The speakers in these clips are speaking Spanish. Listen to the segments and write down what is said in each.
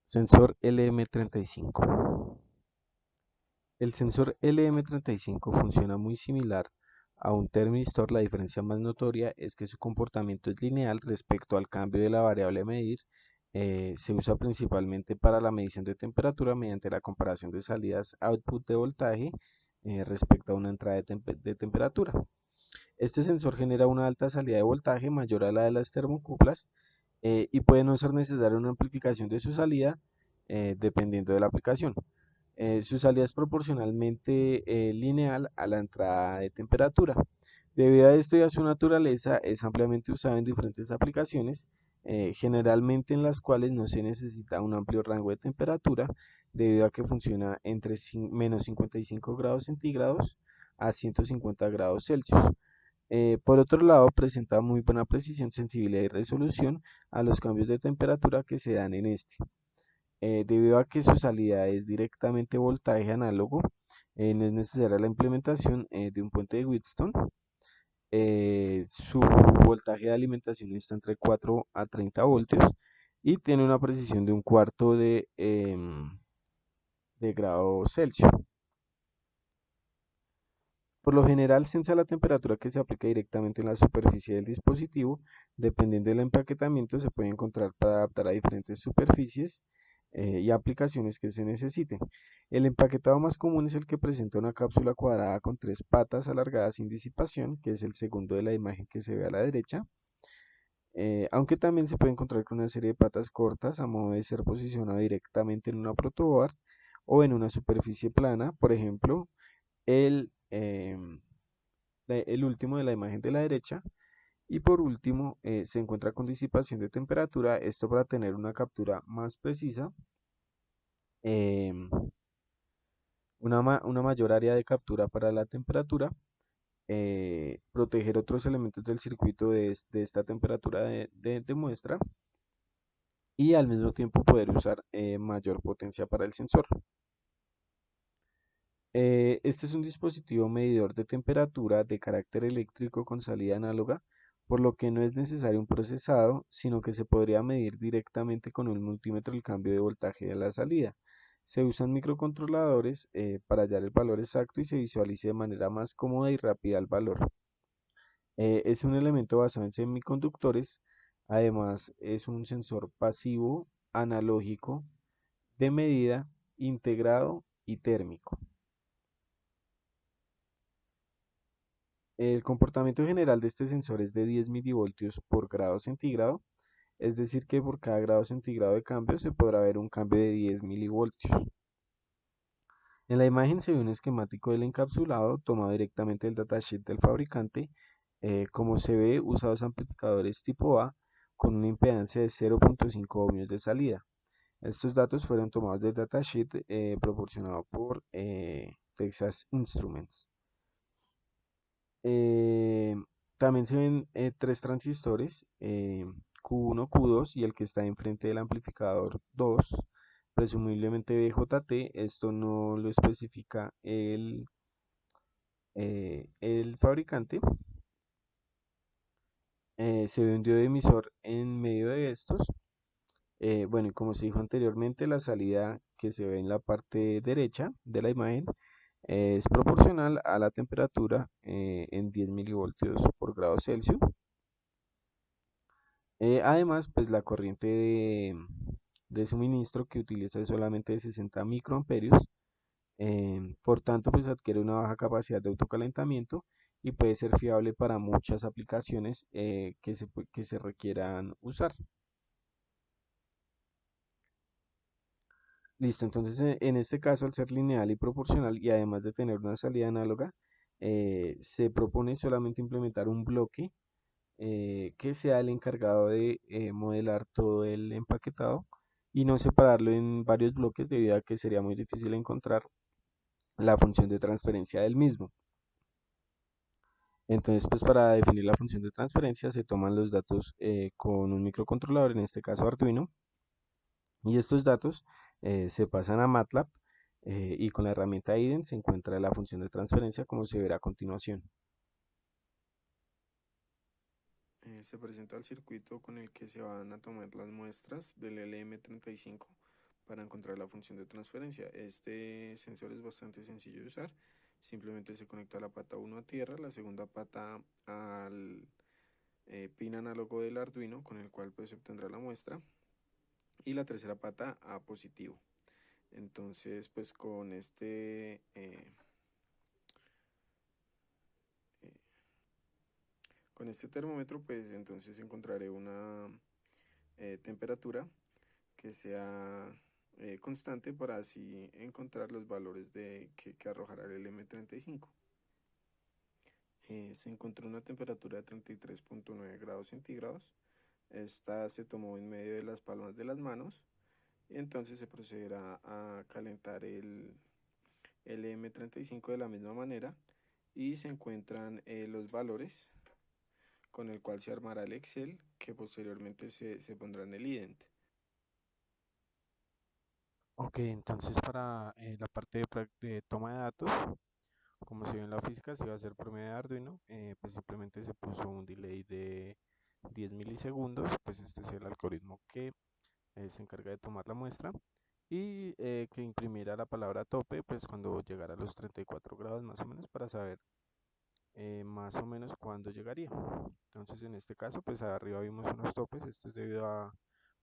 Sensor LM35. El sensor LM35 funciona muy similar a un termistor. La diferencia más notoria es que su comportamiento es lineal respecto al cambio de la variable a medir. Se usa principalmente para la medición de temperatura mediante la comparación de salidas output de voltaje respecto a una entrada de temperatura. Este sensor genera una alta salida de voltaje mayor a la de las termocuplas y puede no ser necesaria una amplificación de su salida dependiendo de la aplicación. Su salida es proporcionalmente lineal a la entrada de temperatura. Debido a esto y a su naturaleza, es ampliamente usado en diferentes aplicaciones, generalmente en las cuales no se necesita un amplio rango de temperatura, debido a que funciona entre menos 55 grados centígrados a 150 grados Celsius. Por otro lado, presenta muy buena precisión, sensibilidad y resolución a los cambios de temperatura que se dan en este. Debido a que su salida es directamente voltaje análogo, no es necesaria la implementación de un puente de Wheatstone. Su voltaje de alimentación está entre 4 a 30 voltios y tiene una precisión de un cuarto de grado Celsius. Por lo general, sensa la temperatura que se aplica directamente en la superficie del dispositivo. Dependiendo del empaquetamiento, se puede encontrar para adaptar a diferentes superficies y aplicaciones que se necesiten. El empaquetado más común es el que presenta una cápsula cuadrada con tres patas alargadas sin disipación, que es el segundo de la imagen que se ve a la derecha. Aunque también se puede encontrar con una serie de patas cortas a modo de ser posicionado directamente en una protoboard o en una superficie plana, por ejemplo, el último de la imagen de la derecha. Y por último, se encuentra con disipación de temperatura, esto para tener una captura más precisa, em, una mayor área de captura para la temperatura, proteger otros elementos del circuito de esta temperatura de muestra y al mismo tiempo poder usar mayor potencia para el sensor. Este es un dispositivo medidor de temperatura de carácter eléctrico con salida análoga, por lo que no es necesario un procesado, sino que se podría medir directamente con un multímetro el cambio de voltaje de la salida. Se usan microcontroladores para hallar el valor exacto y se visualice de manera más cómoda y rápida el valor. Es un elemento basado en semiconductores, además es un sensor pasivo, analógico, de medida, integrado y térmico. El comportamiento general de este sensor es de 10 milivoltios por grado centígrado, es decir que por cada grado centígrado de cambio se podrá ver un cambio de 10 milivoltios. En la imagen se ve un esquemático del encapsulado tomado directamente del datasheet del fabricante. Como se ve, usa dos amplificadores tipo A con una impedancia de 0.5 ohmios de salida. Estos datos fueron tomados del datasheet proporcionado por Texas Instruments. Eh, También se ven tres transistores, Q1, Q2 y el que está enfrente del amplificador 2, presumiblemente BJT. Esto no lo especifica el fabricante. Se ve un diodo emisor en medio de estos. Bueno, y como se dijo anteriormente, la salida que se ve en la parte derecha de la imagen es proporcional a la temperatura en 10 milivoltios por grado Celsius. Además, pues la corriente de suministro que utiliza es solamente de 60 microamperios. Por tanto, pues adquiere una baja capacidad de autocalentamiento y puede ser fiable para muchas aplicaciones que se requieran usar. Listo, entonces en este caso, al ser lineal y proporcional y además de tener una salida análoga, se propone solamente implementar un bloque que sea el encargado de modelar todo el empaquetado y no separarlo en varios bloques debido a que sería muy difícil encontrar la función de transferencia del mismo. Entonces, pues para definir la función de transferencia se toman los datos con un microcontrolador, en este caso Arduino, y estos datos se pasan a MATLAB y con la herramienta IDEN se encuentra la función de transferencia como se verá a continuación. Se presenta el circuito con el que se van a tomar las muestras del LM35 para encontrar la función de transferencia. Este sensor es bastante sencillo de usar. Simplemente se conecta la pata 1 a tierra, la segunda pata al pin análogo del Arduino con el cual pues se obtendrá la muestra y la tercera pata a positivo. Entonces pues con este termómetro pues entonces encontraré una temperatura que sea constante para así encontrar los valores que arrojará el M35. Se encontró una temperatura de 33.9 grados centígrados. Esta se tomó en medio de las palmas de las manos y entonces se procederá a calentar el M35 de la misma manera y se encuentran los valores con el cual se armará el Excel que posteriormente se pondrá en el ident. Ok, entonces para la parte de toma de datos, como se ve en la física, se va a hacer por medio de Arduino, pues simplemente se puso un delay de 10 milisegundos, pues este es el algoritmo que se encarga de tomar la muestra y que imprimiera la palabra tope, pues cuando llegara a los 34 grados más o menos para saber más o menos cuándo llegaría. Entonces en este caso, pues arriba vimos unos topes, esto es debido a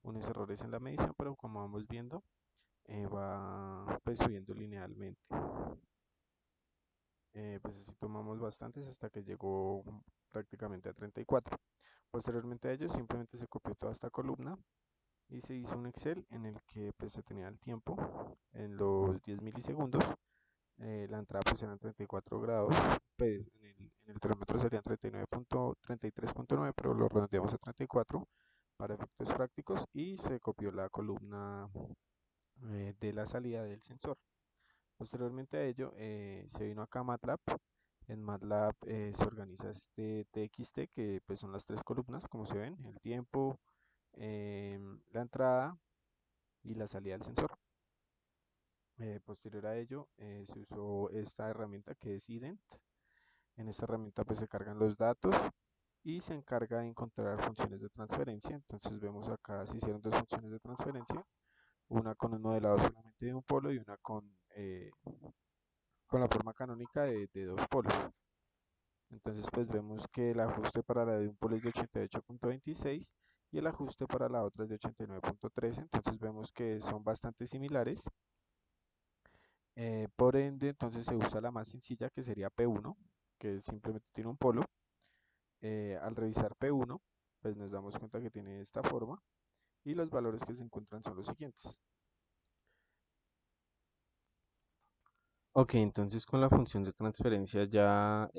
unos errores en la medición, pero como vamos viendo, va pues subiendo linealmente. Pues así tomamos bastantes hasta que llegó prácticamente a 34. Posteriormente a ello simplemente se copió toda esta columna y se hizo un Excel en el que pues se tenía el tiempo en los 10 milisegundos. La entrada pues eran 34 grados, pues en el termómetro serían 33.9, pero lo redondeamos a 34 para efectos prácticos y se copió la columna de la salida del sensor. Posteriormente a ello, se vino acá a MATLAB. En MATLAB se organiza este TXT, que pues son las tres columnas, como se ven, el tiempo, la entrada y la salida del sensor. Posterior a ello, se usó esta herramienta que es ident. En esta herramienta pues se cargan los datos y se encarga de encontrar funciones de transferencia. Entonces vemos acá se hicieron dos funciones de transferencia, una con un modelado solamente de un polo y una con la forma canónica de dos polos. Entonces pues vemos que el ajuste para la de un polo es de 88.26 y el ajuste para la otra es de 89.13. Entonces vemos que son bastante similares. Por ende, entonces se usa la más sencilla que sería P1, que simplemente tiene un polo. Al revisar P1, pues nos damos cuenta que tiene esta forma y los valores que se encuentran son los siguientes. Ok, entonces con la función de transferencia ya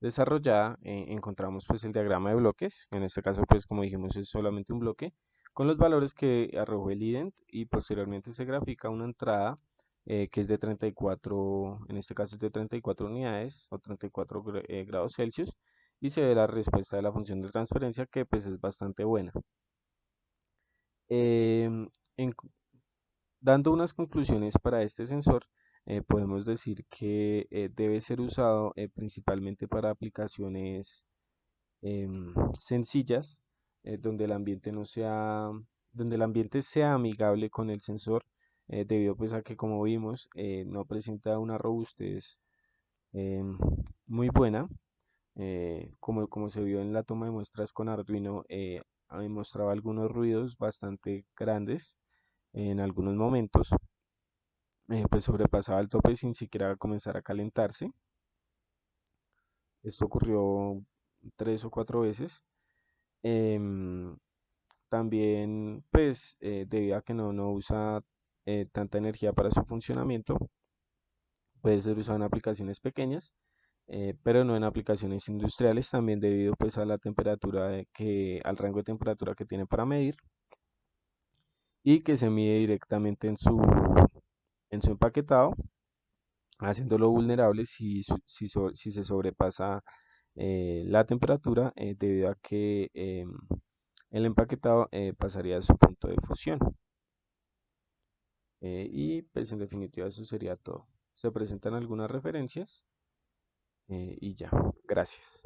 desarrollada, encontramos pues el diagrama de bloques. En este caso pues como dijimos es solamente un bloque con los valores que arrojó el ident y posteriormente se grafica una entrada que es de 34, en este caso es de 34 unidades o 34 grados Celsius y se ve la respuesta de la función de transferencia que pues es bastante buena. Em, en Dando unas conclusiones para este sensor, podemos decir que debe ser usado principalmente para aplicaciones sencillas, donde el ambiente no sea, donde el ambiente sea amigable con el sensor, debido pues a que como vimos no presenta una robustez em, muy buena, como se vio en la toma de muestras con Arduino, mostraba algunos ruidos bastante grandes en algunos momentos, pues sobrepasaba el tope sin siquiera comenzar a calentarse. Esto ocurrió 3 o 4 veces. Em, También, pues, debido a que no usa tanta energía para su funcionamiento, puede ser usado en aplicaciones pequeñas, pero no en aplicaciones industriales, también debido pues a la temperatura al rango de temperatura que tiene para medir y que se mide directamente en su empaquetado, haciéndolo vulnerable si se sobrepasa la temperatura, debido a que el empaquetado pasaría a su punto de fusión. Y pues en definitiva eso sería todo. Se presentan algunas referencias y ya, gracias.